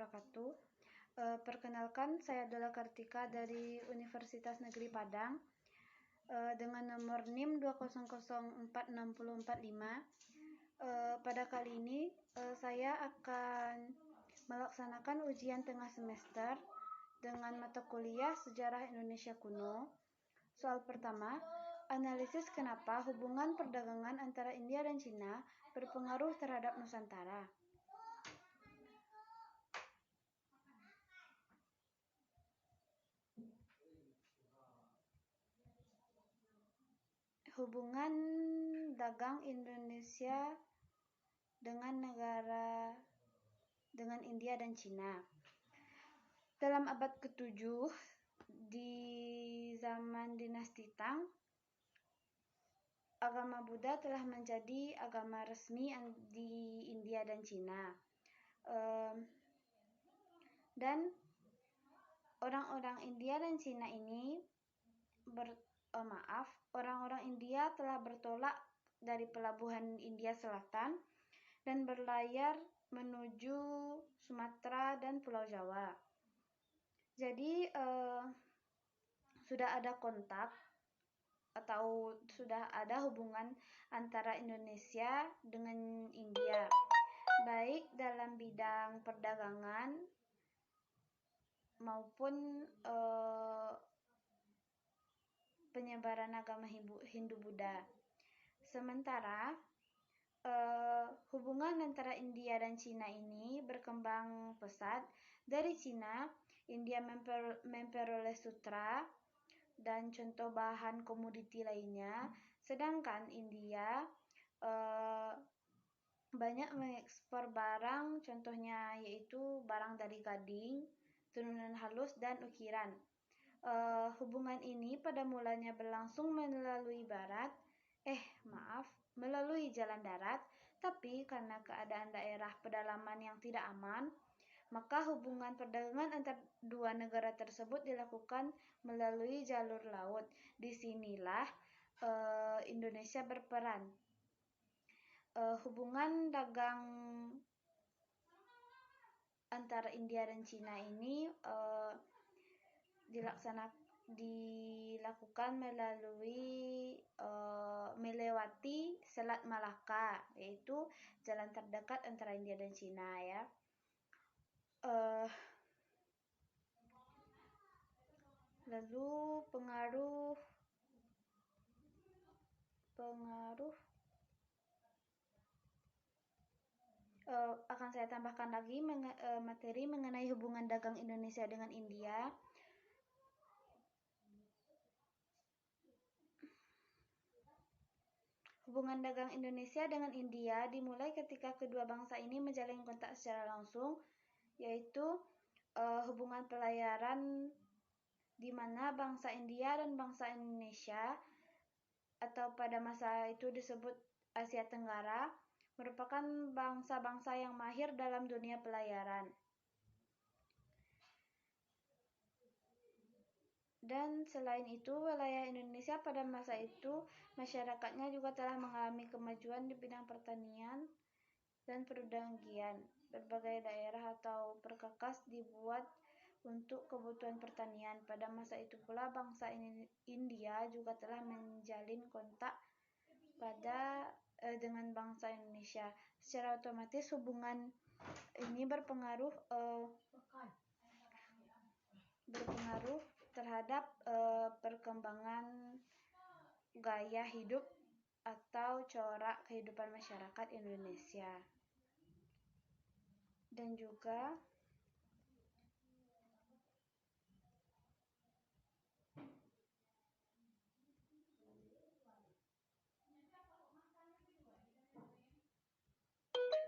wabarakatuh. Perkenalkan, saya adalah Kartika dari Universitas Negeri Padang dengan nomor NIM 2004645. Pada kali ini saya akan melaksanakan ujian tengah semester dengan mata kuliah Sejarah Indonesia Kuno. Soal pertama, analisis kenapa hubungan perdagangan antara India dan Cina berpengaruh terhadap Nusantara. Hubungan dagang Indonesia dengan India dan Cina. Dalam abad ke-7 di zaman dinasti Tang, agama Buddha telah menjadi agama resmi di India dan Cina. Dan orang-orang India dan Cina ini orang-orang India telah bertolak dari pelabuhan India Selatan dan berlayar menuju Sumatera dan Pulau Jawa. Jadi sudah ada kontak atau sudah ada hubungan antara Indonesia dengan India, baik dalam bidang perdagangan maupun penyebaran agama Hindu-Buddha. Sementara hubungan antara India dan Cina ini berkembang pesat. Dari Cina, India memperoleh sutra dan contoh bahan komoditi lainnya, sedangkan India banyak mengekspor barang, contohnya yaitu barang dari gading, tenunan halus, dan ukiran. Hubungan ini pada mulanya berlangsung melalui jalan darat, tapi karena keadaan daerah pedalaman yang tidak aman, maka hubungan perdagangan antar dua negara tersebut dilakukan melalui jalur laut. Disinilah Indonesia berperan. Hubungan dagang antara India dan Cina ini dilakukan melewati Selat Malaka, yaitu jalan terdekat antara India dan Cina ya. Lalu pengaruh akan saya tambahkan lagi materi mengenai hubungan dagang Indonesia dengan India. Hubungan dagang Indonesia dengan India dimulai ketika kedua bangsa ini menjalin kontak secara langsung, yaitu hubungan pelayaran di mana bangsa India dan bangsa Indonesia, atau pada masa itu disebut Asia Tenggara, merupakan bangsa-bangsa yang mahir dalam dunia pelayaran. Dan selain itu, wilayah Indonesia pada masa itu, masyarakatnya juga telah mengalami kemajuan di bidang pertanian dan perdagangan. Berbagai daerah atau perkakas dibuat untuk kebutuhan pertanian. Pada masa itu pula, bangsa India juga telah menjalin kontak dengan bangsa Indonesia. Secara otomatis hubungan ini berpengaruh terhadap perkembangan gaya hidup atau corak kehidupan masyarakat Indonesia. Dan juga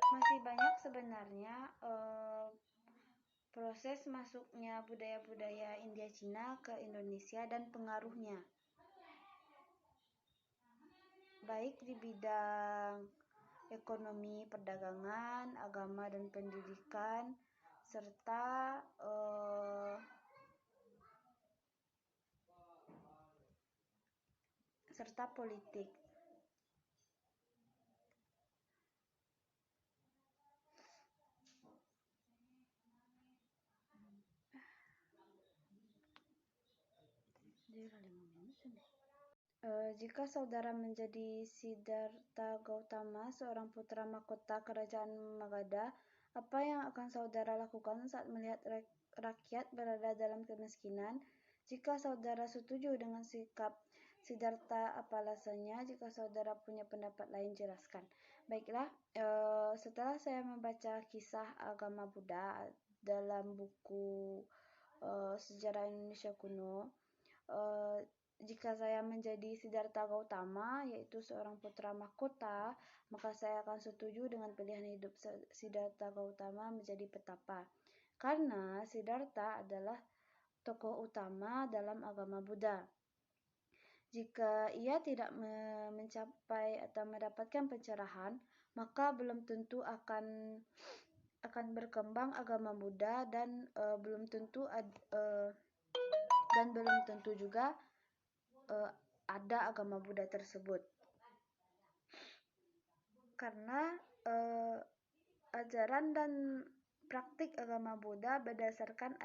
masih banyak sebenarnya proses masuknya budaya-budaya India Cina ke Indonesia dan pengaruhnya, baik di bidang ekonomi, perdagangan, agama, dan pendidikan, serta politik. Jika saudara menjadi Siddhartha Gautama, seorang putra mahkota kerajaan Magadha, apa yang akan saudara lakukan saat melihat rakyat berada dalam kemiskinan? Jika saudara setuju dengan sikap Siddhartha, apa alasannya? Jika saudara punya pendapat lain, jelaskan. Baiklah, setelah saya membaca kisah agama Buddha dalam buku Sejarah Indonesia Kuno, jika saya menjadi Siddhartha Gautama, yaitu seorang putra mahkota, maka saya akan setuju dengan pilihan hidup Siddhartha Gautama menjadi petapa. Karena Siddhartha adalah tokoh utama dalam agama Buddha. Jika ia tidak mencapai atau mendapatkan pencerahan, maka belum tentu akan berkembang agama Buddha dan belum tentu juga ada agama Buddha tersebut. Karena ajaran dan praktik agama Buddha berdasarkan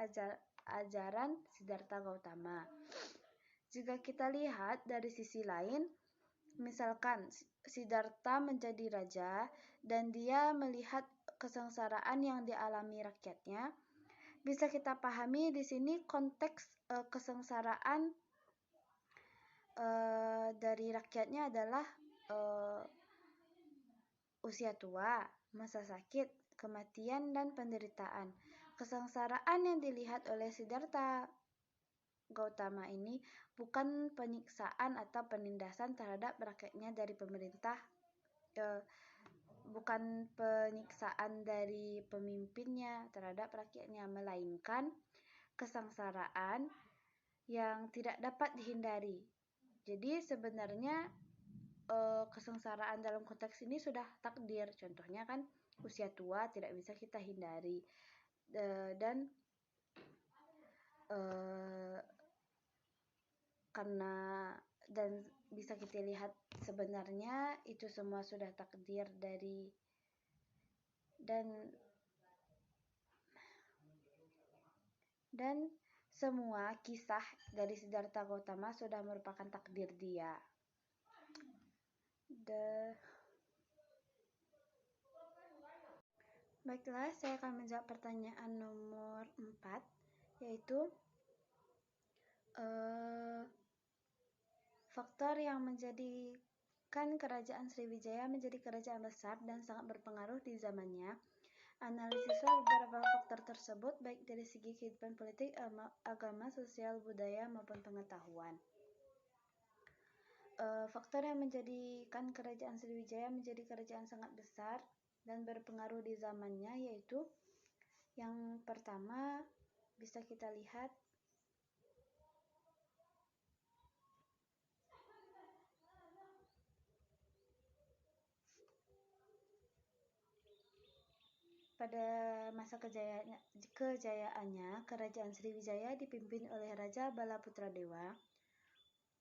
ajaran Siddhartha Gautama. Jika kita lihat dari sisi lain, misalkan Siddhartha menjadi raja dan dia melihat kesengsaraan yang dialami rakyatnya, bisa kita pahami di sini konteks kesengsaraan dari rakyatnya adalah usia tua, masa sakit, kematian, dan penderitaan. Kesengsaraan yang dilihat oleh Siddhartha Gautama ini bukan penyiksaan atau penindasan terhadap rakyatnya dari pemerintah, bukan penyiksaan dari pemimpinnya terhadap rakyatnya, melainkan kesengsaraan yang tidak dapat dihindari. Jadi sebenarnya kesengsaraan dalam konteks ini sudah takdir. Contohnya kan usia tua tidak bisa kita hindari, dan bisa kita lihat sebenarnya itu semua sudah takdir dari dan semua kisah dari Siddhartha Gautama sudah merupakan takdir dia. Baiklah, saya akan menjawab pertanyaan nomor 4, yaitu faktor yang menjadikan kerajaan Sriwijaya menjadi kerajaan besar dan sangat berpengaruh di zamannya. Analisislah beberapa faktor tersebut, baik dari segi kehidupan politik, agama, sosial, budaya, maupun pengetahuan. Faktor yang menjadikan kerajaan Sriwijaya menjadi kerajaan sangat besar dan berpengaruh di zamannya, yaitu yang pertama bisa kita lihat pada masa kejayaannya, kerajaan Sriwijaya dipimpin oleh Raja Balaputra Dewa.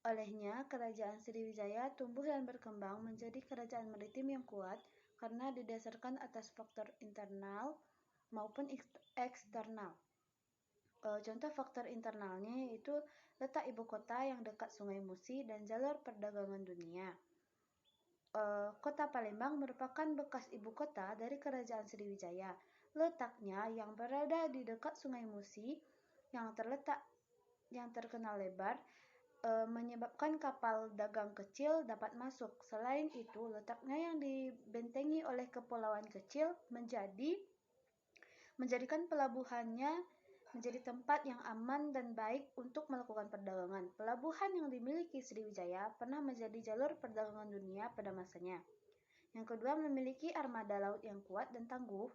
Olehnya, kerajaan Sriwijaya tumbuh dan berkembang menjadi kerajaan maritim yang kuat karena didasarkan atas faktor internal maupun eksternal. Contoh faktor internalnya yaitu letak ibu kota yang dekat Sungai Musi dan jalur perdagangan dunia. Kota Palembang merupakan bekas ibu kota dari kerajaan Sriwijaya. Letaknya yang berada di dekat Sungai Musi yang terkenal lebar menyebabkan kapal dagang kecil dapat masuk. Selain itu, letaknya yang dibentengi oleh kepulauan kecil menjadikan pelabuhannya menjadi tempat yang aman dan baik untuk melakukan perdagangan. Pelabuhan yang dimiliki Sriwijaya pernah menjadi jalur perdagangan dunia pada masanya. Yang kedua, memiliki armada laut yang kuat dan tangguh.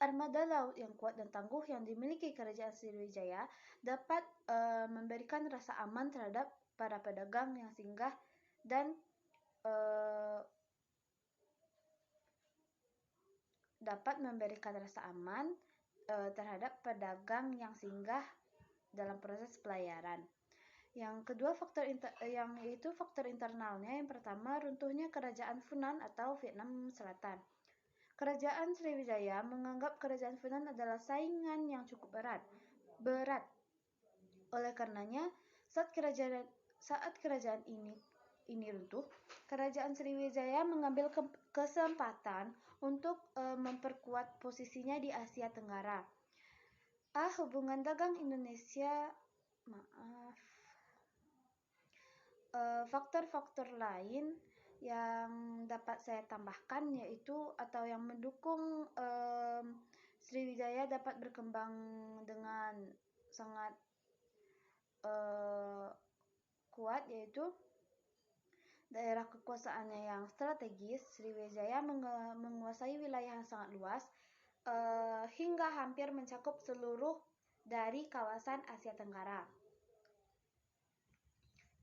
Armada laut yang kuat dan tangguh yang dimiliki kerajaan Sriwijaya dapat memberikan rasa aman terhadap para pedagang yang singgah dan dapat memberikan rasa aman terhadap pedagang yang singgah dalam proses pelayaran. Yang kedua, yaitu faktor internalnya. Yang pertama, runtuhnya kerajaan Funan atau Vietnam Selatan. Kerajaan Sriwijaya menganggap kerajaan Funan adalah saingan yang cukup berat. Oleh karenanya, Saat kerajaan ini runtuh, Kerajaan Sriwijaya mengambil kesempatan untuk memperkuat posisinya di Asia Tenggara. Hubungan dagang Indonesia, faktor-faktor lain yang dapat saya tambahkan yaitu atau yang mendukung Sriwijaya dapat berkembang dengan sangat kuat, yaitu daerah kekuasaannya yang strategis. Sriwijaya menguasai wilayah yang sangat luas hingga hampir mencakup seluruh dari kawasan Asia Tenggara.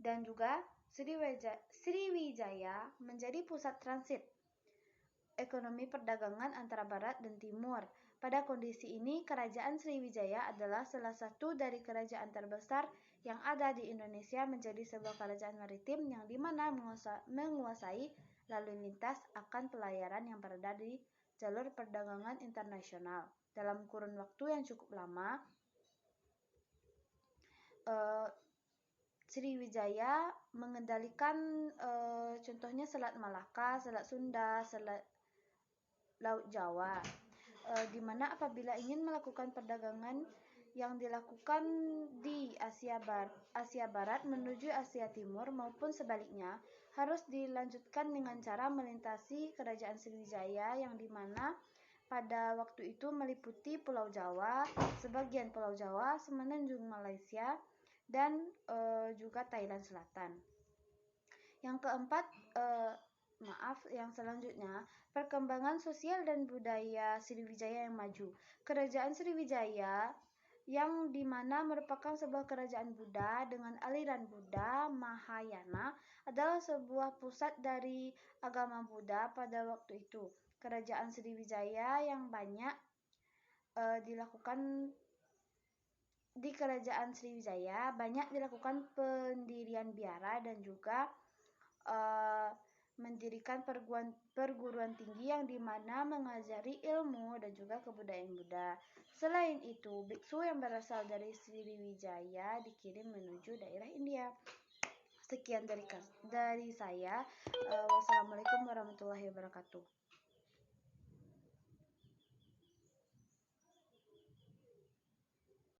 Dan juga Sriwijaya menjadi pusat transit ekonomi perdagangan antara barat dan timur. Pada kondisi ini, Kerajaan Sriwijaya adalah salah satu dari kerajaan terbesar yang ada di Indonesia, menjadi sebuah kerajaan maritim yang dimana menguasai lalu lintas akan pelayaran yang berada di jalur perdagangan internasional. Dalam kurun waktu yang cukup lama, Sriwijaya mengendalikan contohnya Selat Malaka, Selat Sunda, Selat Laut Jawa, di mana apabila ingin melakukan perdagangan yang dilakukan di Asia Barat menuju Asia Timur maupun sebaliknya, harus dilanjutkan dengan cara melintasi Kerajaan Sriwijaya yang dimana pada waktu itu meliputi Pulau Jawa, sebagian Pulau Jawa, semenanjung Malaysia, dan juga Thailand Selatan. Yang keempat, yang selanjutnya, perkembangan sosial dan budaya Sriwijaya yang maju. Kerajaan Sriwijaya yang dimana merupakan sebuah kerajaan Buddha dengan aliran Buddha Mahayana adalah sebuah pusat dari agama Buddha pada waktu itu. Kerajaan Sriwijaya yang banyak di Kerajaan Sriwijaya banyak dilakukan pendirian biara dan juga mendirikan perguruan tinggi yang dimana mengajari ilmu dan juga kebudayaan Buddha. Selain itu, biksu yang berasal dari Sriwijaya dikirim menuju daerah India. Sekian dari saya. Wassalamualaikum warahmatullahi wabarakatuh.